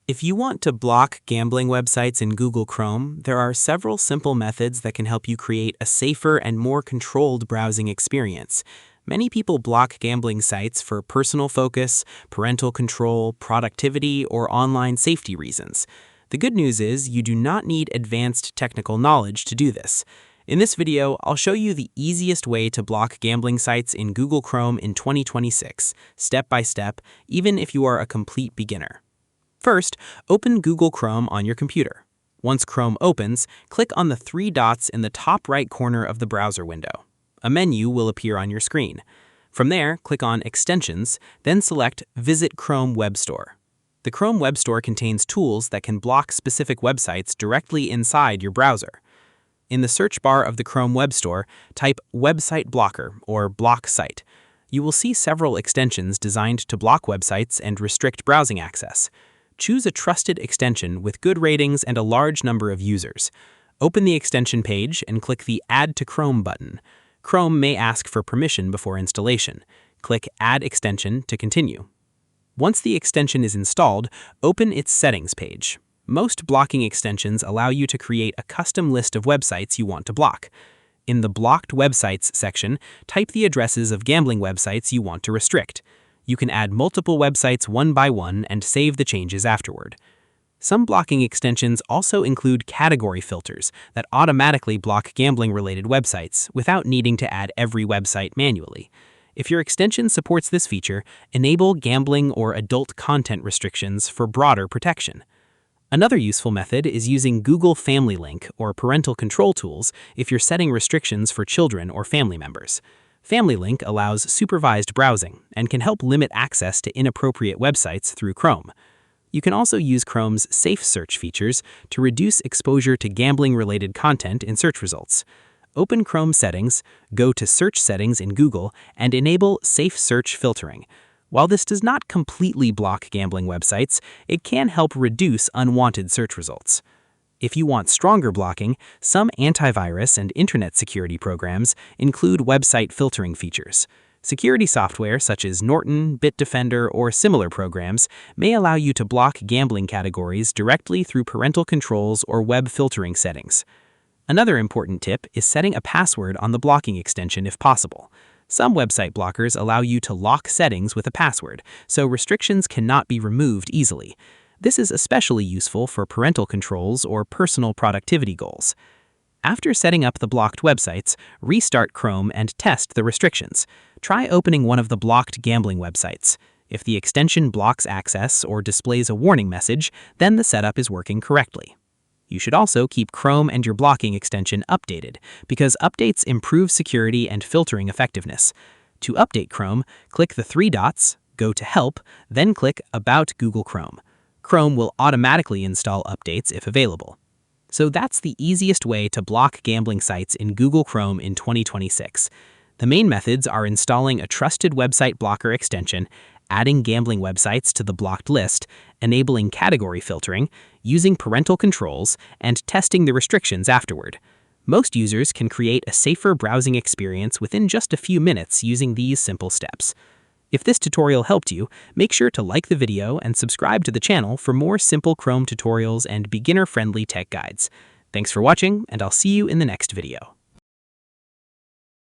If you want to block gambling websites in Google Chrome, there are several simple methods that can help you create a safer and more controlled browsing experience. Many people block gambling sites for personal focus, parental control, productivity, or online safety reasons. The good news is you do not need advanced technical knowledge to do this. In this video, I'll show you the easiest way to block gambling sites in Google Chrome in 2026, step by step, even if you are a complete beginner. First, open Google Chrome on your computer. Once Chrome opens, click on the three dots in the top right corner of the browser window. A menu will appear on your screen. From there, click on Extensions, then select Visit Chrome Web Store. The Chrome Web Store contains tools that can block specific websites directly inside your browser. In the search bar of the Chrome Web Store, type Website Blocker or Block Site. You will see several extensions designed to block websites and restrict browsing access. Choose a trusted extension with good ratings and a large number of users. Open the extension page and click the Add to Chrome button. Chrome may ask for permission before installation. Click Add Extension to continue. Once the extension is installed, open its settings page. Most blocking extensions allow you to create a custom list of websites you want to block. In the Blocked Websites section, type the addresses of gambling websites you want to restrict. You can add multiple websites one by one and save the changes afterward. Some blocking extensions also include category filters that automatically block gambling-related websites without needing to add every website manually. If your extension supports this feature, enable gambling or adult content restrictions for broader protection. Another useful method is using Google Family Link or parental control tools if you're setting restrictions for children or family members. Family Link allows supervised browsing and can help limit access to inappropriate websites through Chrome. You can also use Chrome's Safe Search features to reduce exposure to gambling-related content in search results. Open Chrome Settings, go to Search Settings in Google, and enable Safe Search filtering. While this does not completely block gambling websites, it can help reduce unwanted search results. If you want stronger blocking, some antivirus and internet security programs include website filtering features. Security software such as Norton, Bitdefender, or similar programs may allow you to block gambling categories directly through parental controls or web filtering settings. Another important tip is setting a password on the blocking extension if possible. Some website blockers allow you to lock settings with a password, so restrictions cannot be removed easily. This is especially useful for parental controls or personal productivity goals. After setting up the blocked websites, restart Chrome and test the restrictions. Try opening one of the blocked gambling websites. If the extension blocks access or displays a warning message, then the setup is working correctly. You should also keep Chrome and your blocking extension updated, because updates improve security and filtering effectiveness. To update Chrome, click the three dots, go to Help, then click About Google Chrome. Chrome will automatically install updates if available. So that's the easiest way to block gambling sites in Google Chrome in 2026. The main methods are installing a trusted website blocker extension, adding gambling websites to the blocked list, enabling category filtering, using parental controls, and testing the restrictions afterward. Most users can create a safer browsing experience within just a few minutes using these simple steps. If this tutorial helped you, make sure to like the video and subscribe to the channel for more simple Chrome tutorials and beginner-friendly tech guides. Thanks for watching, and I'll see you in the next video.